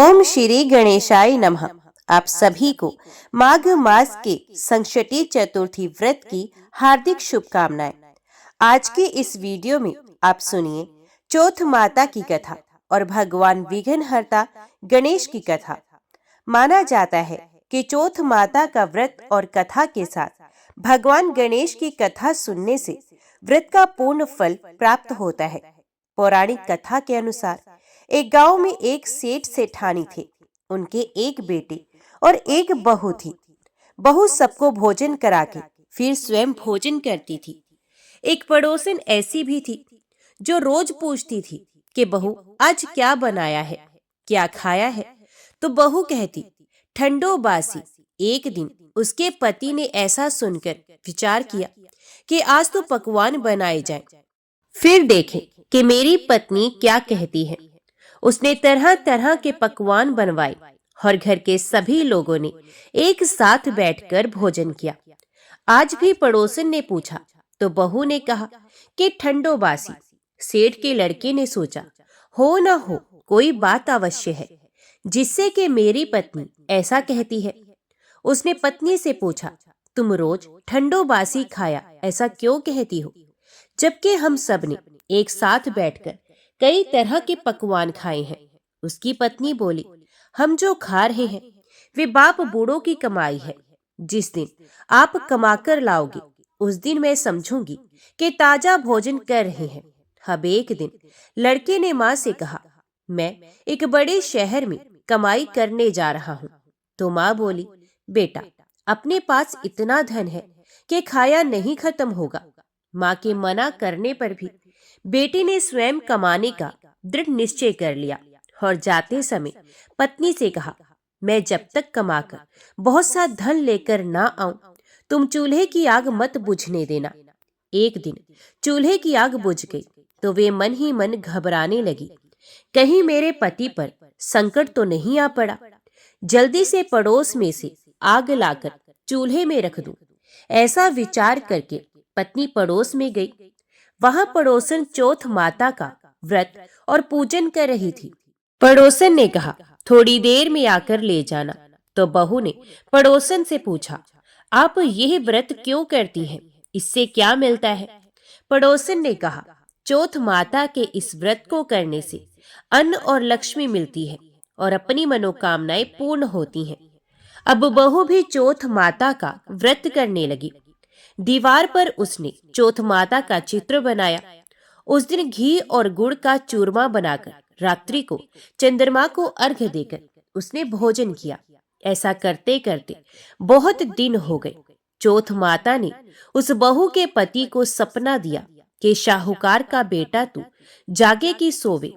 ओम श्री गणेशाय नमः। आप सभी को माघ मास के संकष्टी चतुर्थी व्रत की हार्दिक शुभकामनाएं। आज के इस वीडियो में आप सुनिए चौथ माता की कथा और भगवान विघ्नहर्ता गणेश की कथा। माना जाता है कि चौथ माता का व्रत और कथा के साथ भगवान गणेश की कथा सुनने से व्रत का पूर्ण फल प्राप्त होता है। पौराणिक कथा के अनुसार एक गांव में एक सेठ सेठानी थे। उनके एक बेटे और एक बहू थी। बहू सबको भोजन करा के फिर स्वयं भोजन करती थी। एक पड़ोसन ऐसी भी थी जो रोज पूछती थी कि बहू आज क्या बनाया है, क्या खाया है। तो बहू कहती ठंडो बासी। एक दिन उसके पति ने ऐसा सुनकर विचार किया कि आज तो पकवान बनाए जाएं। फिर देखें कि मेरी पत्नी क्या कहती है। उसने तरह तरह के पकवान बनवाए और घर के सभी लोगों ने एक साथ बैठकर भोजन किया। आज भी पड़ोसन ने पूछा तो बहू ने कहा कि ठंडो बासी। सेठ के लड़के ने सोचा हो न हो कोई बात अवश्य है जिससे कि मेरी पत्नी ऐसा कहती है। उसने पत्नी से पूछा तुम रोज ठंडो बासी खाया ऐसा क्यों कहती हो, जबकि हम सब ने एक साथ बैठकर कई तरह के पकवान खाए हैं। उसकी पत्नी बोली हम जो खा रहे हैं वे बाप बूढ़ों की कमाई है। जिस दिन आप कमाकर लाओगे उस दिन मैं समझूंगी कि ताजा भोजन कर रहे हैं। अब एक दिन लड़के ने माँ से कहा मैं एक बड़े शहर में कमाई करने जा रहा हूँ। तो माँ बोली बेटा अपने पास इतना धन है कि खाया नहीं खत्म होगा। माँ के मना करने पर भी बेटे ने स्वयं कमाने का दृढ़ निश्चय कर लिया और जाते समय पत्नी से कहा मैं जब तक कमाकर बहुत सा धन लेकर ना आऊं तुम चूल्हे की आग मत बुझने देना। एक दिन चूल्हे की आग बुझ गई तो वे मन ही मन घबराने लगी, कहीं मेरे पति पर संकट तो नहीं आ पड़ा। जल्दी से पड़ोस में से आग लाकर चूल्हे में रख दूं। ऐसा विचार करके पत्नी पड़ोस में गई। वहां पड़ोसन चौथ माता का व्रत और पूजन कर रही थी। पड़ोसन ने कहा थोड़ी देर में आकर ले जाना। तो बहू ने पड़ोसन से पूछा आप यह व्रत क्यों करती हैं, इससे क्या मिलता है। पड़ोसन ने कहा चौथ माता के इस व्रत को करने से अन्न और लक्ष्मी मिलती है और अपनी मनोकामनाएं पूर्ण होती हैं। अब बहू भी चौथ माता का व्रत करने लगी। दीवार पर उसने चौथ माता का चित्र बनाया। उस दिन घी और गुड़ का चूरमा बनाकर रात्रि को चंद्रमा को अर्घ्य देकर उसने भोजन किया। ऐसा करते करते बहुत दिन हो गए। चौथ माता ने उस बहू के पति को सपना दिया कि शाहूकार का बेटा तू जागे की सोवे,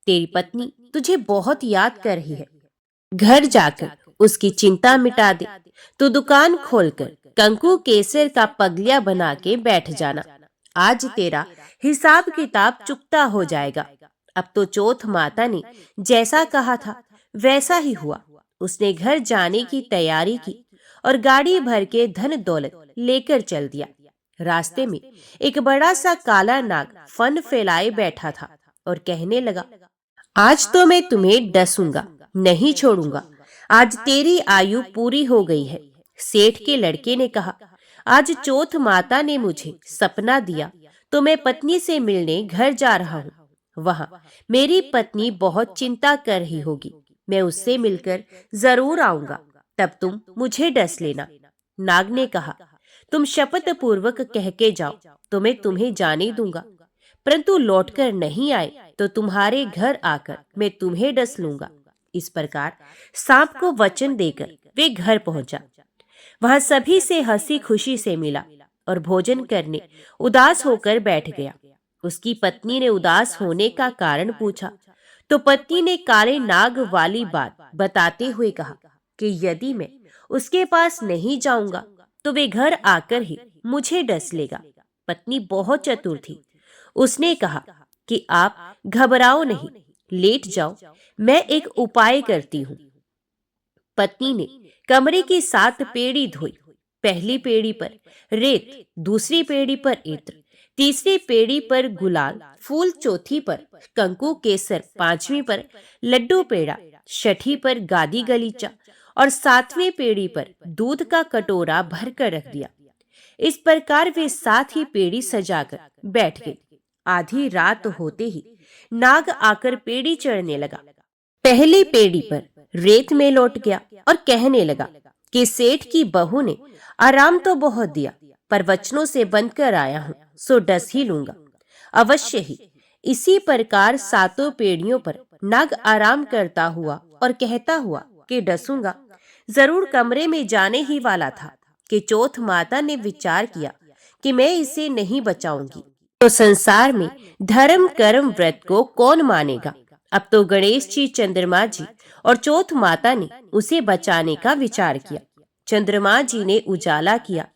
तेरी पत्नी तुझे बहुत याद कर रही है। घर जाकर उसकी चिंता मिटा दे। तू दुकान खोलकर कंकु केसर का पगलिया बना के बैठ जाना। आज तेरा हिसाब किताब चुकता हो जाएगा। अब तो चौथ माता ने जैसा कहा था वैसा ही हुआ। उसने घर जाने की तैयारी की और गाड़ी भर के धन दौलत लेकर चल दिया। रास्ते में एक बड़ा सा काला नाग फन फैलाए बैठा था और कहने लगा आज तो मैं तुम्हें डसूंगा, नहीं छोड़ूंगा। आज तेरी आयु पूरी हो गई है। सेठ के लड़के ने कहा आज चौथ माता ने मुझे सपना दिया तो मैं पत्नी से मिलने घर जा रहा हूँ। वहां मेरी पत्नी बहुत चिंता कर रही होगी। मैं उससे मिलकर जरूर आऊंगा, तब तुम मुझे डस लेना। नाग ने कहा तुम शपथ पूर्वक कह के जाओ तो मैं तुम्हें जाने दूंगा, परंतु लौटकर नहीं आए तो तुम्हारे घर आकर मैं तुम्हें डस लूंगा। इस प्रकार सांप को वचन देकर वे घर पहुंचा। वहां सभी से हंसी खुशी से मिला और भोजन करने उदास होकर बैठ गया। उसकी पत्नी ने उदास होने का कारण पूछा तो पत्नी ने काले नाग वाली बात बताते हुए कहा कि यदि मैं उसके पास नहीं जाऊंगा तो वे घर आकर ही मुझे डस लेगा। पत्नी बहुत चतुर थी। उसने कहा कि आप घबराओ नहीं, लेट जाओ, मैं एक उपाय करती हूँ। पत्नी ने कमरे की 7 पेड़ी धोई। पहली पेड़ी पर रेत, दूसरी पेड़ी पर इत्र, तीसरी पेड़ी पर गुलाल फूल, चौथी पर कंकु केसर, 5वीं पर लड्डू पेड़ा, छठी पर गादी गलीचा और 7वें पेड़ी पर दूध का कटोरा भरकर रख दिया। इस प्रकार वे 7 ही पेड़ी सजाकर बैठ गए। आधी रात होते ही नाग आकर पेड़ी चढ़ने लगा। पहली पेड़ी पर रेत में लौट गया और कहने लगा कि सेठ की बहू ने आराम तो बहुत दिया, पर वचनों से बंध कर आया हूं, सो डस ही लूंगा। अवश्य ही इसी प्रकार 7 पेड़ियों पर नाग आराम करता हुआ और कहता हुआ कि डसूंगा। जरूर कमरे में जाने ही वाला था कि चौथ माता ने विचार किया कि मैं इसे नहीं बचाऊंगी तो संसार में धर्म कर्म व्रत को कौन मानेगा। अब तो गणेश जी, चंद्रमा जी और चौथ माता ने उसे बचाने का विचार किया। चंद्रमा जी ने उजाला किया,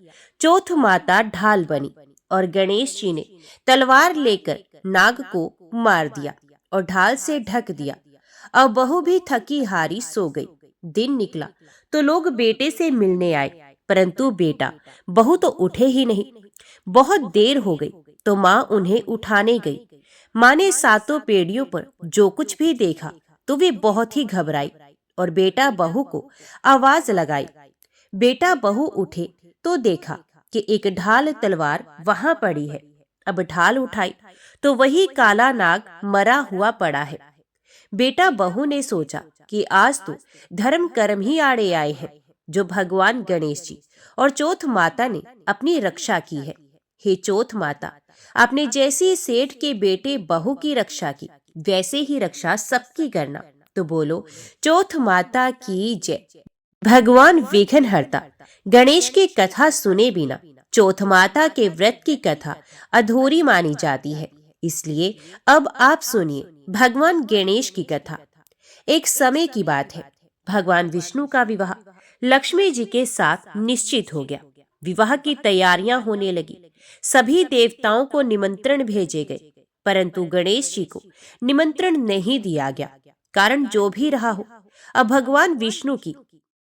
चौथ माता ढाल बनी और गणेश जी ने तलवार लेकर नाग को मार दिया और ढाल से ढक दिया। अब बहू भी थकी हारी सो गई। दिन निकला तो लोग बेटे से मिलने आए, परंतु बेटा बहू तो उठे ही नहीं। बहुत देर हो गई तो माँ उन्हें उठाने गई। माँ ने 7 पेड़ियों पर जो कुछ भी देखा तो वे बहुत ही घबराई और बेटा बहू को आवाज लगाई। बेटा बहू उठे तो देखा कि एक ढाल तलवार वहां पड़ी है। अब ढाल उठाई तो वही काला नाग मरा हुआ पड़ा है। बेटा बहू ने सोचा कि आज तो धर्म कर्म ही आड़े आए हैं, जो भगवान गणेश जी और चौथ माता ने अपनी रक्षा की है। हे चौथ माता, आपने जैसी सेठ के बेटे बहू की रक्षा की, वैसे ही रक्षा सबकी करना। तो बोलो चौथ माता की जय। भगवान विघ्नहर्ता गणेश की कथा सुने बिना चौथ माता के व्रत की कथा अधूरी मानी जाती है। इसलिए अब आप सुनिए भगवान गणेश की कथा। एक समय की बात है, भगवान विष्णु का विवाह लक्ष्मी जी के साथ निश्चित हो गया। विवाह की तैयारियां होने लगी। सभी देवताओं को निमंत्रण भेजे गए, परंतु गणेश जी को निमंत्रण नहीं दिया गया। कारण जो भी रहा हो, अब भगवान विष्णु की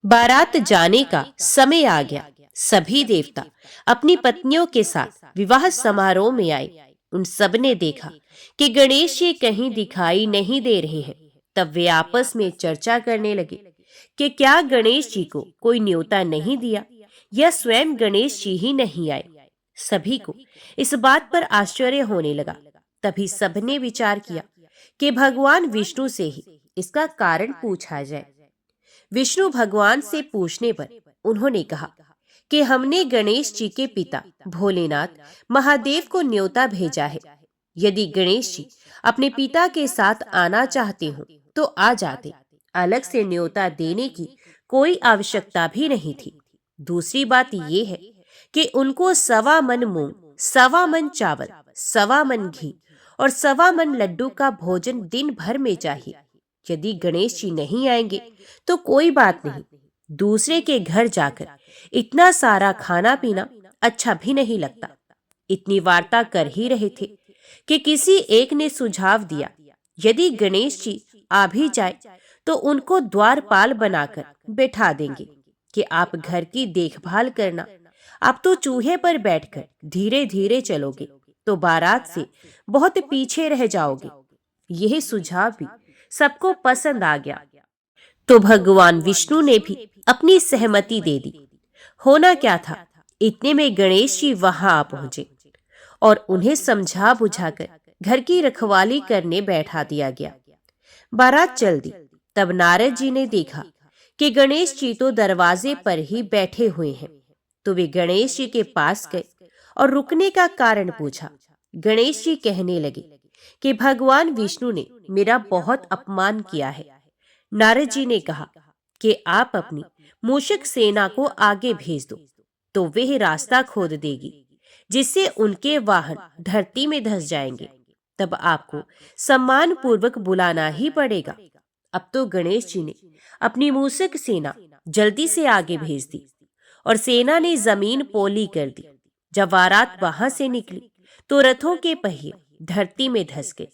बारात जाने का समय आ गया। सभी देवता अपनी पत्नियों के साथ विवाह समारोह में आए। उन सब ने देखा कि गणेश जी कहीं दिखाई नहीं दे रहे हैं। तब वे आपस में चर्चा करने लगे कि क्या गणेश जी को कोई न्योता नहीं दिया या स्वयं गणेश जी ही नहीं आए। सभी को इस बात पर आश्चर्य होने लगा। तभी सबने विचार किया कि भगवान विष्णु से ही इसका कारण पूछा जाए। विष्णु भगवान से पूछने पर उन्होंने कहा कि हमने गणेश जी के पिता भोलेनाथ महादेव को न्योता भेजा है। यदि गणेश जी अपने पिता के साथ आना चाहते हो तो आ जाते। अलग से न्योता देने की कोई आवश्यकता भी नहीं थी। दूसरी बात यह है कि उनको 1.25 मन मूंग, 1.25 मन चावल, 1.25 मन घी और 1.25 मन लड्डू का भोजन दिन भर में चाहिए। यदि गणेश जी नहीं आएंगे तो कोई बात नहीं, दूसरे के घर जाकर इतना सारा खाना पीना अच्छा भी नहीं लगता। इतनी वार्ता कर ही रहे थे कि किसी एक ने सुझाव दिया, यदि गणेश जी आ भी जाए तो उनको द्वारपाल बनाकर बैठा देंगे कि आप घर की देखभाल करना। आप तो चूहे पर बैठकर धीरे धीरे चलोगे तो बारात से बहुत पीछे रह जाओगे। यह सुझाव भी सबको पसंद आ गया, तो भगवान विष्णु ने भी अपनी सहमति दे दी। होना क्या था, इतने में गणेश जी वहां आ पहुंचे और उन्हें समझा बुझाकर घर की रखवाली करने बैठा दिया गया। बारात चल दी। तब नारद जी ने देखा कि गणेश जी तो दरवाजे पर ही बैठे हुए हैं। तो वे गणेश जी के पास गए और रुकने का कारण पूछा। गणेश जी कहने लगे कि भगवान विष्णु ने मेरा बहुत अपमान किया है। नारद जी ने कहा कि आप अपनी मूषक सेना को आगे भेज दो, तो वह रास्ता खोद देगी जिससे उनके वाहन धरती में धंस जाएंगे। तब आपको सम्मान पूर्वक बुलाना ही पड़ेगा। अब तो गणेश जी ने अपनी मूषक सेना जल्दी से आगे भेज दी और सेना ने जमीन पोली कर दी। जब बारात वहां से निकली तो रथों के पहिए धरती में धंस गए।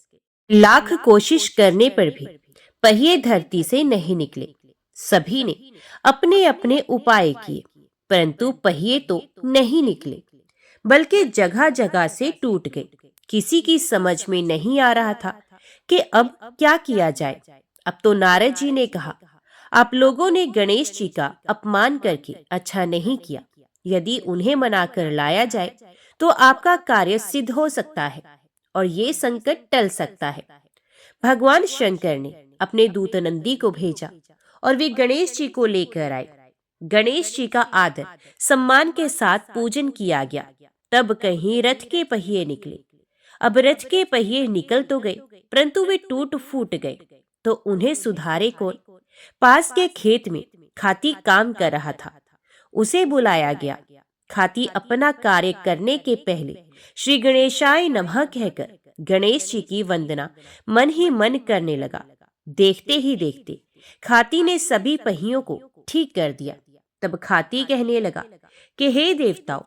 लाख कोशिश करने पर भी पहिए धरती से नहीं निकले। सभी ने अपने अपने उपाय किए, परंतु पहिए तो नहीं निकले, बल्कि जगह जगह से टूट गए। किसी की समझ में नहीं आ रहा था कि अब क्या किया जाए। अब तो नारद जी ने कहा, आप लोगों ने गणेश जी का अपमान करके अच्छा नहीं किया। यदि उन्हें मनाकर लाया जाए तो आपका कार्य सिद्ध हो सकता है और ये संकट टल सकता है। भगवान शंकर ने अपने दूत नंदी को भेजा और वे गणेश जी को लेकर आए। गणेश जी का आदर सम्मान के साथ पूजन किया गया। तब कहीं रथ के पहिए निकले। अब रथ के पहिए निकल तो गए, परंतु वे टूट फूट गए। तो उन्हें सुधारे कौन? पास के खेत में खाती काम कर रहा था। उसे बुलाया गया। खाती अपना कार्य करने के पहले श्री गणेशाय नमः कहकर गणेश जी की वंदना मन ही मन करने लगा। देखते ही देखते खाती ने सभी पहियों को ठीक कर दिया। तब खाती कहने लगा कि हे देवताओं,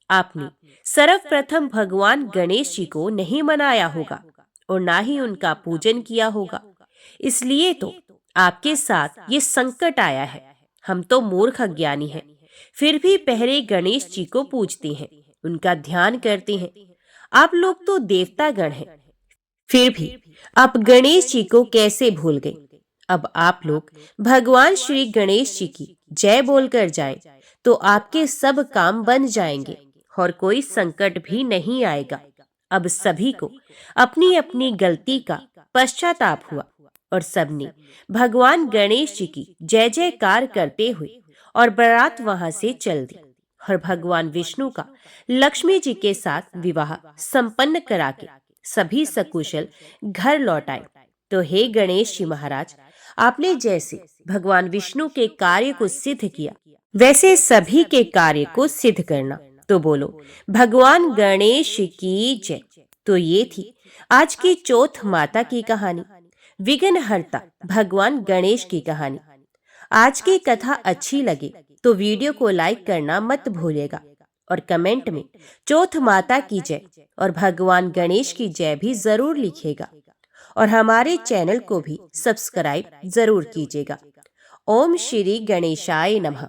आपने सर्वप्रथम भगवान गणेश जी को नहीं मनाया होगा और ना ही उनका पूजन किया होगा, इसलिए तो आपके साथ ये संकट आया है। हम तो मूर्ख अज्ञानी हैं, फिर भी पहले गणेश जी को पूजते हैं, उनका ध्यान करते हैं। आप लोग तो देवता गण हैं, फिर भी आप गणेश जी को कैसे भूल गए? अब आप लोग भगवान श्री गणेश जी की जय बोलकर जाएं, तो आपके सब काम बन जाएंगे और कोई संकट भी नहीं आएगा। अब सभी को अपनी अपनी गलती का पश्चाताप हुआ और सबने भगवान गणेश जी की जय जयकार करते हुए और बारात वहां से चल दी और भगवान विष्णु का लक्ष्मी जी के साथ विवाह संपन्न करा के सभी सकुशल घर लौट आए। तो हे गणेश जी महाराज, आपने जैसे भगवान विष्णु के कार्य को सिद्ध किया, वैसे सभी के कार्य को सिद्ध करना। तो बोलो भगवान गणेश की जय। तो ये थी आज की चौथ माता की कहानी, विघ्नहर्ता भगवान गणेश की कहानी। आज की कथा अच्छी लगे तो वीडियो को लाइक करना मत भूलिएगा और कमेंट में चौथ माता की जय और भगवान गणेश की जय भी जरूर लिखिएगा और हमारे चैनल को भी सब्सक्राइब जरूर कीजिएगा। ओम श्री गणेशाय नमः।